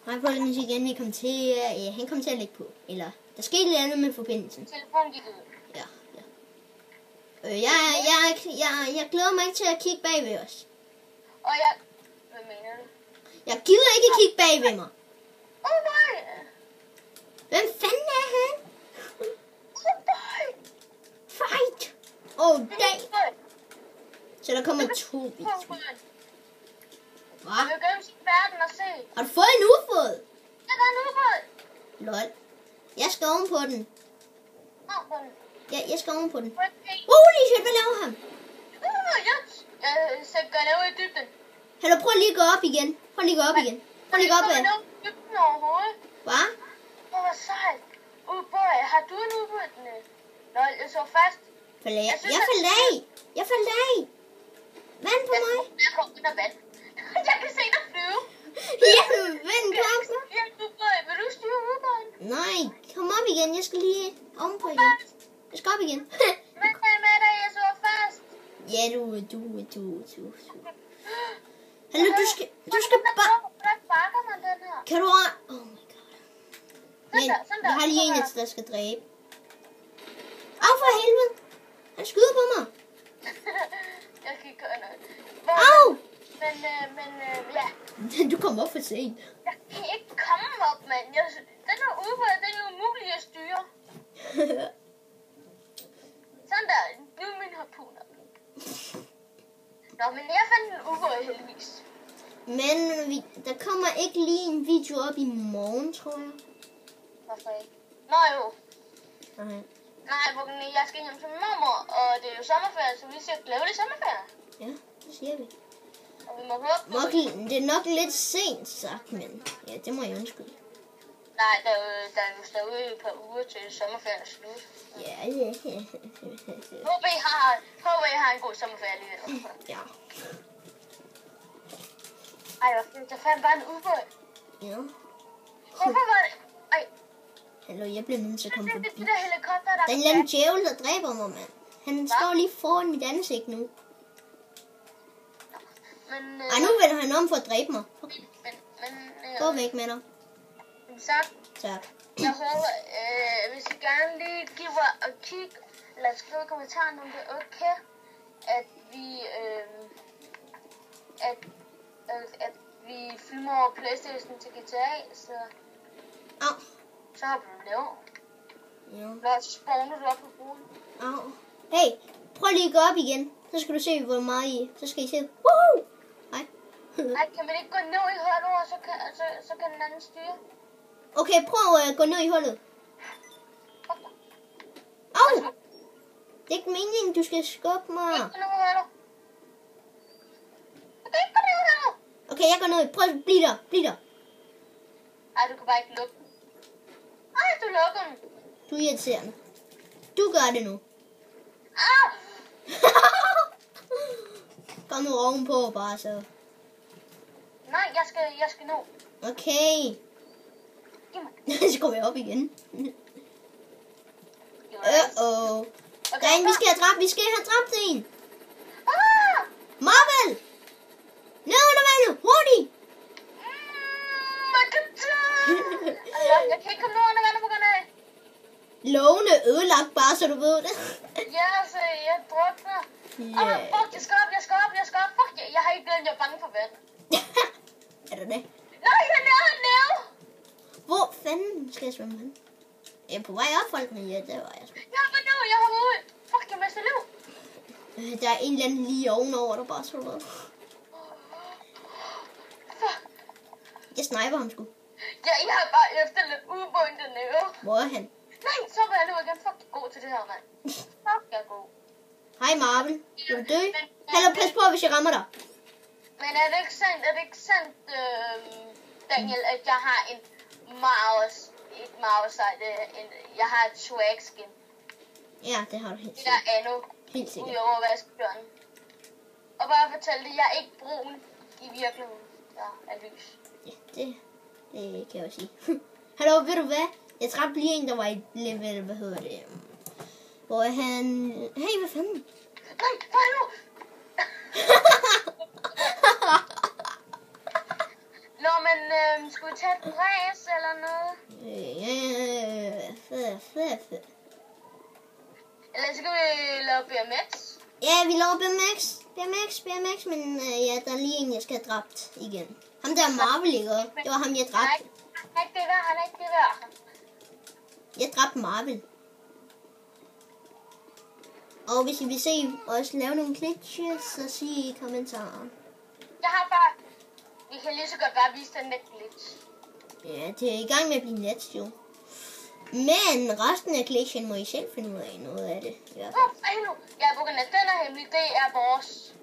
Hej folkens igen, han kom til at lægge på. Eller, der skete lidt andet med forbindelsen. Telefonen gik ud. Ja. Jeg glæder mig ikke til at kigge bag ved os. Og jeg... Hvad mener du? Jeg gider ikke kigge bag ved mig. Nej! Hvem fanden er han? Nej! Fight! Dag! Så der kommer 2 biler. Hvad? Jeg vil gennem sin verden og se. Har du fået en ubåd? Jeg har en ubåd. Lol. Jeg skal oven på den. På den. Ja, jeg skal oven på den. Okay. Holy shit, hvad laver han? Jeg gør det ud i dybden. Hallo, prøv lige at gå op igen. Prøv lige at gå op igen. Prøv lige at gå op igen. Dybden overhovedet. Hvad? Hvor sejt. Ubåd. Har du en ubåd? Nå, jeg så fast. Jeg faldt af. Vand på mig. Jeg kom under vand. Jeg kan se dig flyve. Ja, vand kommer. Jeg er ubåd. Vil du styre ubåden? Nej, kom op igen. Jeg skal lige ovenpå igen. Jeg skal op igen. Men hvad med dig? Jeg så fast. Ja, du. Hallo, du skal bare... Hvordan bakker man den her? Kan du... Oh my god. Men jeg har lige en, der skal dræbe. Au for helvede. Han skyder på mig. Jeg kan ikke gøre noget. Au! Men ja. Du kom op for sent. Jeg kan ikke komme op, mand. Den er ubåd, den er umulig at styre. Sådan der. Nu er min harpun op. Nå, men jeg fandt en ubåd heldigvis. Men der kommer ikke lige en video op i morgen, tror jeg. Hvorfor ikke? Nå jo. Nej, jeg skal hjem til mormor, og det er jo sommerferie, så vi skal glædelig sommerferie. Ja, det siger vi. Og vi må håbe... Det er nok lidt sent sagt, men ja, det må jeg undskylde. Nej, der er jo stadig et par uger til sommerferien er slut. Ja. Håber I har en god sommerferie alligevel. Ja. Ej, hvor fint. Jeg fandt bare en ubåd. Ja. Hvorfor var det? Ej. Hallo, jeg bliver nødt til at komme forbi. Det der helikopter, der... Den lille djævel, der dræber mig, mand. Han står lige foran mit ansigt nu. Men... Ej, nu vender han om for at dræbe mig. Okay. Gå væk med dig. Så... Tak. Jeg håber, hvis I gerne lige giver og kigge, eller skrive i kommentaren, om det er okay, at vi filmer over PlayStation til GTA, så har du det over. Ja. Lad os spawne du op på broen. Hey, prøv lige at gå op igen. Så skal du se, hvor meget så skal I se. Woohoo! Hej. Nej, kan man ikke gå ned i hullet, og så kan den anden styre? Okay, prøv at gå ned i hullet. Au! Det er ikke meningen, du skal skubbe mig. Okay, jeg går ned. Prøv at blive der. Ej, du kan bare ikke lukke den. Ej, du lukker den. Du er irriterende. Du gør det nu. Au! Kom nu ovenpå bare så. Nej, jeg skal nå. Okay. Så kommer jeg op igen. Okay, vi skal have dræbt en. Marvel! Ned under vandet, hurtigt! Jeg kan ikke komme ned under vandet på grund af. Lågen er ødelagt bare, så du ved det. Ja, så jeg drukner. Fuck, jeg skal op. Fuck, jeg har ikke glædet, jeg er bange for vand. Er du det? Nej, jeg er nede. Hvor fanden skal jeg svømme hen? Jeg er på vej op, folk. Ja, der var jeg sgu. Jeg har været ud. Fuck, jeg mister liv. Der er en eller anden lige ovenover, der bare så noget. Jeg sniper ham sgu. Ja, jeg har bare efter lidt ubånd dernede. Hvor er han? Nej, så var jeg nu igen. Fuck, jeg er god til det her, mand. Fuck, jeg er god. Hej Marvel. Er du død? Hallo, pas på, hvis jeg rammer dig. Men er det ikke sandt, Daniel, at jeg har jeg har et swag skin. Ja, det har du helt sikkert. Det der Anno. Helt sikkert. Udover vaskebjørnen. Og bare fortælle det, jeg er ikke brun i virkeligheden. Der er lys. Ja, det kan jeg også sige. Hallo, ved du hvad? Jeg dræbte lige en, der var i level, hvor han... Hey, hvad fanden? Nej, hvad nu? Nå, men Men skulle vi tage et race eller noget? Eller så kan vi lave BMX. Ja, vi laver BMX, men der er lige en, jeg skal have dræbt igen. Ham der Marvel, ikke? Det var ham, jeg dræbte. Han er ikke det der. Jeg dræbte Marvel. Og hvis I vil se os lave nogle glitches, så sig i kommentarer. Jeg har bare... Vi kan lige så godt bare vise den der glitch. Ja, det er i gang med at blive net, jo. Men resten af glitchen må I selv finde ud af noget af det. Ja, den er hemmelig. Det er vores...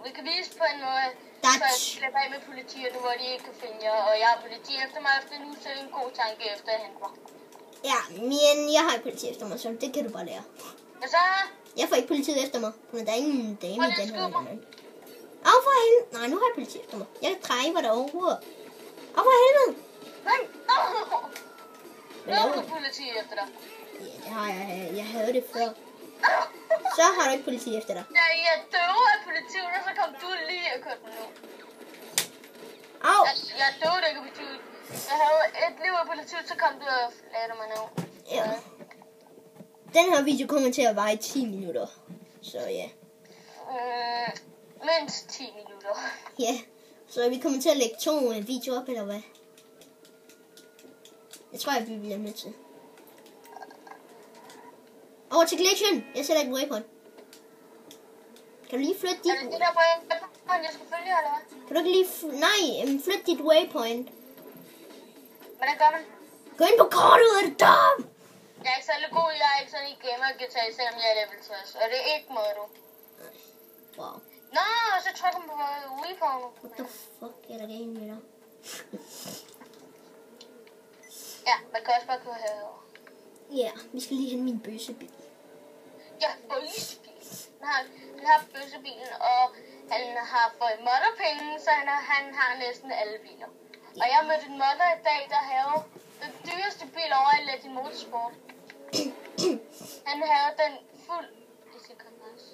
Vi kan vise på en måde, så jeg slipper af med politiet, hvor de ikke kan finde jer. Og jeg har politi efter mig efter nu, så er det en god tanke efter at hente mig. Ja, men jeg har ikke politi efter mig, så det kan du bare lære. Hvad så? Jeg får ikke politiet efter mig, men der er ingen dame i den her. Af for helvede. Nej, nu har jeg politi efter mig. Jeg kan dreje dig overhovedet. Af for helvede. Nej. Nu har du politi efter dig. Ja, det har jeg. Jeg havde det før. Så har du ikke politi efter dig. Ja, jeg døde af politiet, og så kom du lige og kørte mig nu. Au. Jeg døde ikke af politiet. Jeg havde et liv af politiet, så kom du og lagde mig nu. Ja. Den her video kommer til at vare i 10 minutter. Så ja. Mindst 10 minutter. Ja. Så vi kommer til at lægge 2 videoer op, eller hvad? Jeg tror, vi bliver nødt til. Over til glitchen. Jeg sætter ikke waypoint. Kan du lige flytte dit... Er det det der waypoint, jeg skal følge, eller hvad? Kan du ikke lige... flytte dit waypoint. Hvordan gør man? Gå ind på kortet, er det dum? Jeg er ikke særlig god, jeg er ikke sådan i gamer-GTA, selvom jeg er level 60. Og det er ikke måde, du. Wow. Nå, så trykker man på waypoint. What the fuck er der galt med dig? Ja, man kan også bare gå herover. Ja, vi skal lige hente min bøssebil. Ja, bøssebil. Han har bøssebilen, og han har fået modderpenge, så han har næsten alle biler. Og jeg mødte en modder i dag, der havde den dyreste bil over i Legend Motorsport. Han havde den fuld i sin kongress.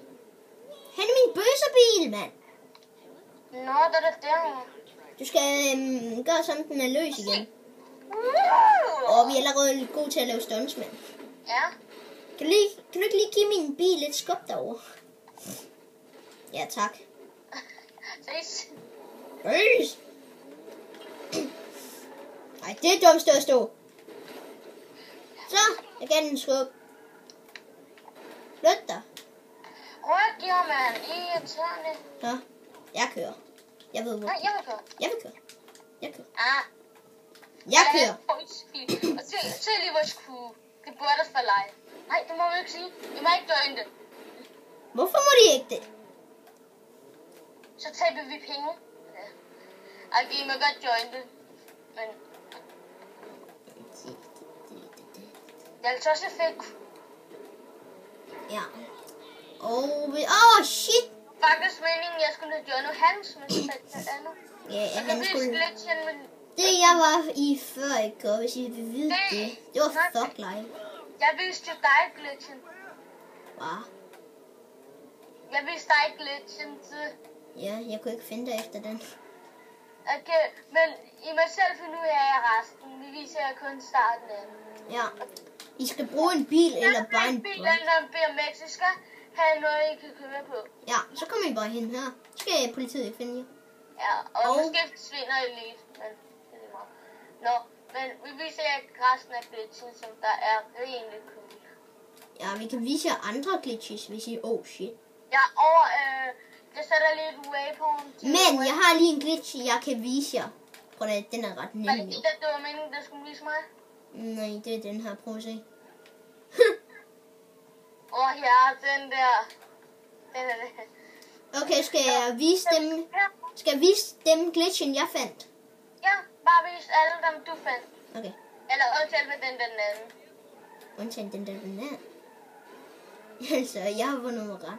Han er min bøssebil, mand. Nå, det er derovre. Du skal gøre sådan, den er løs igen. Og vi er allerede gode til at lave stunts, mand. Ja. Kan du ikke lige give min bil lidt skub derovre? Ja, tak. Ses. Bøs! Ej, det er dumt at stå. Så, jeg gav den en skub. Flyt dig. Ryk, jo, mand. Irriterende. Nå, jeg kører. Jeg ved hvor. Nej, jeg vil køre. Jeg kører. Ah. Jeg kører. Og se lige vores crew. Det burde der for lege. Nej, det må vi ikke sige. I må ikke gøre det. Hvorfor må de ikke det? Så taber vi penge. Ja. Altså, I må godt join det. Men... Det er altså også fedt. Ja. Shit. Faktisk meningen, jeg skulle joine Hans, men så fandt jeg andet. Ja, han skulle... Men... Det jeg var i før, ikke? Og hvis I vil vide det. Det var fuck live. Jeg viste jo dig glitchen. Hvad? Jeg viste dig glitchen til... Ja, jeg kunne ikke finde dig efter den. Okay, men I må selv finde ud af resten. Vi viser jer kun starten af den. Ja. I skal bruge en bil eller bare en bil eller en BMX. I skal have noget, I kan køre på. Ja, så kommer I bare hen her. Så skal politiet ikke finde jer. Ja, og måske forsvinder I lidt. Men det er meget. Nå, men vi viser jer resten af glitchen, som der er rimelig cool. Ja, vi kan vise jer andre glitches, hvis I... Oh, shit. Ja, og jeg sætter lige et waypoint. Men jeg har lige en glitch, jeg kan vise jer. Prøv at den er ret nem, jo. Det var meningen, der skulle vise mig? Nej, det er den her. Prøv at se. Ja, den der. Den er det. Okay, skal jeg vise dem glitchen, jeg fandt? Ja, bare vis alle dem, du fandt. Okay. Eller undtaget med den anden. Undtaget den anden? Altså, jeg har vundet mig ret.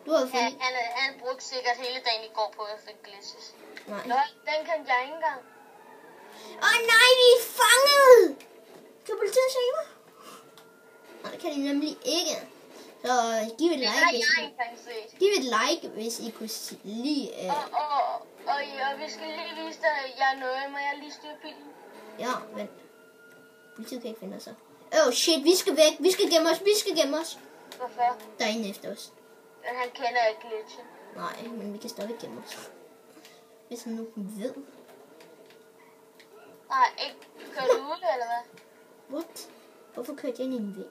Du har fundet... Han brugte sikkert hele dagen i går på at finde glitches. Nej. Nå, den kan jeg ikke engang. Nej, vi er fanget! Kan politiet se mig? Nej, det kan de nemlig ikke. Så Så giv et Det like, har hvis jeg engang set. giv et like, hvis I kunne lide... Og vi skal lige vise dig, jeg er noget. Må jeg lige styre bilen? Ja, vent. Politiet kan ikke finde os så. Shit, vi skal væk. Vi skal gemme os. Hvorfor? Der er en efter os. Men han kender ikke glitchen. Nej, men vi kan stadig gemme os. Hvis han nu ved. Nej, ikke kørt ud, eller hvad? What? Hvorfor kørte jeg ind i en væg?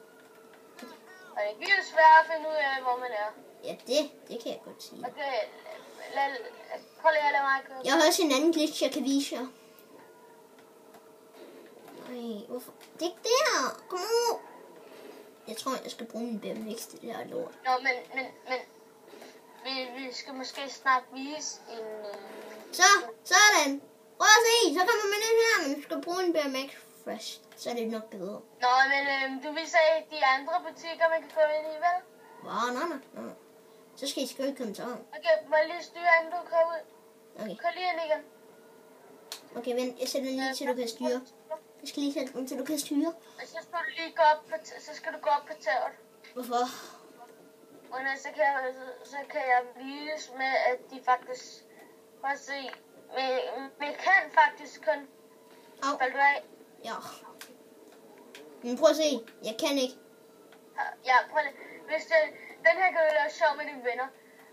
Og det er virkelig svært at finde ud af, hvor man er. Ja, det kan jeg godt sige. Okay, prøv lige at lade mig køre. Jeg har også en anden glitch, jeg kan vise jer. Nej, hvorfor? Det er ikke der. Kom nu. Jeg tror, jeg skal bruge min BMX til det her lort. Nå, men vi skal måske snart vise en... Sådan. Prøv at se, så kommer man ind her, men vi skal bruge en BMX først. Så er det nok bedre. Nå, men du viser ikke de andre butikker, man kan komme ind i, vel? Nej. Så skal I skrive i kommentaren. Okay, må jeg lige styre, inden du kører ud? Okay. Kør lige ind igen. Okay, vent. Jeg sætter den lige, til du kan styre. Jeg skal lige sætte den, til du kan styre. Og så skal du lige gå op på taget. Hvorfor? Og så kan jeg vise med, at de faktisk... Prøv at se. Vi kan faktisk kun... Au. Faldt du af? Ja. Men prøv at se. Jeg kan ikke. Ja, prøv lige. Hvis den her kan du lave sjov med dine venner.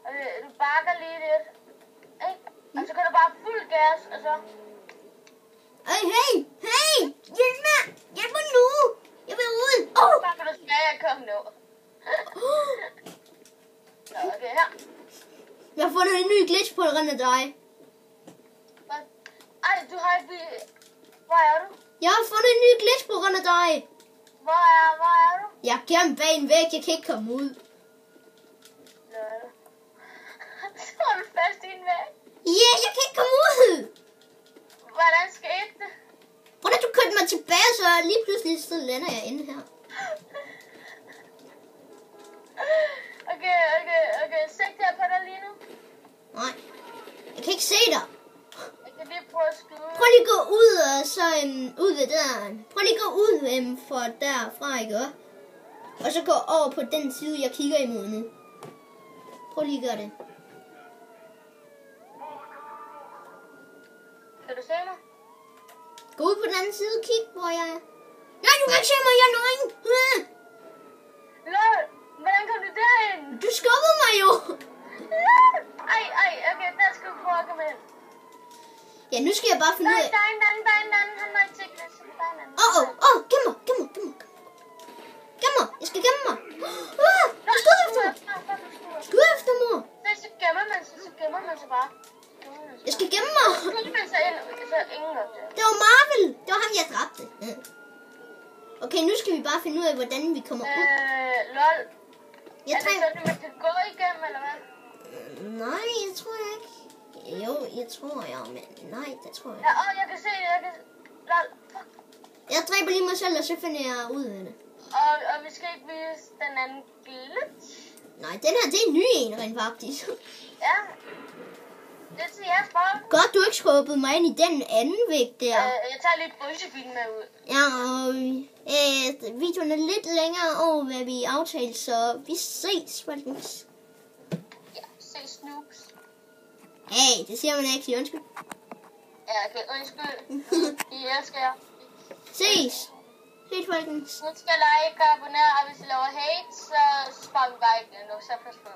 Og du bakker lige lidt. Ikke? Og så kan du bare fuld gas, og så... Hey! Hjælp mig! Hjælp mig nu! Jeg vil ud! Så kan du smage at komme nu. Så, okay, her. Jeg har fundet en ny glitch på grund af dig. Ej, du har ikke... Hvor er du? Jeg har fundet en ny glitch på grund af dig. Hvor er du? Jeg er gemt bag en væg. Jeg kan ikke komme ud. Lol. Så er du fast i en væg. Ja, jeg kan ikke komme ud. Hvordan skete det? Prøv at du kørte mig tilbage, så lige pludselig så lander jeg inde her. Okay. Sigter jeg på dig lige nu? Nej. Jeg kan ikke se dig. Jeg kan lige prøve at skyde. Prøv lige at gå ud og så ud ved døren. Prøv lige at gå ud for derfra, ikke? Og så gå over på den side, jeg kigger imod nu. Prøv lige at gøre det. Kan du se mig? Gå ud på den anden side, kig hvor jeg er. Nej, du kan ikke se mig, jeg er nøgen. Lol, hvordan kom du derind? Du skubbede mig jo. Ej, okay, der skal du prøve at komme ind. Ja, nu skal jeg bare finde ud af... Der er en anden, han må ikke tjekke det, så der er en anden. Gem mig. Jeg skal gemme mig. Skud efter mig. Skud efter mig. Så gemmer man sig bare. Jeg skal gemme mig. Skyder man sig ind, så ingen opdager. Det var Marvel. Det var ham, jeg dræbte. Okay, nu skal vi bare finde ud af, hvordan vi kommer ud. Lol. Jeg Er det sådan, at man kan gå igennem, eller hvad? Nej, jeg tror ikke. Jo, jeg tror, men nej, det tror jeg. Ja, jeg kan se det, Lol. Fuck. Jeg dræber lige mig selv, og så finder jeg ud af det. Og vi skal ikke vise den anden glitch. Nej, den her, det er en ny en, rent faktisk. Ja. Det er til jeres folk. Godt, du ikke skubbede mig ind i den anden væg der. Jeg tager lige bryssebilen med ud. Ja, og videoen er lidt længere over, hvad vi aftalte, så vi ses, folkens. Ja, se Snoops. Hey, det siger man ikke, sige undskyld. Ja, okay, undskyld. I elsker jer. Ses. Ses, folkens. Nu skal like og abonnere, og hvis I laver hate, så sparer vi bare ikke nu, så pas på.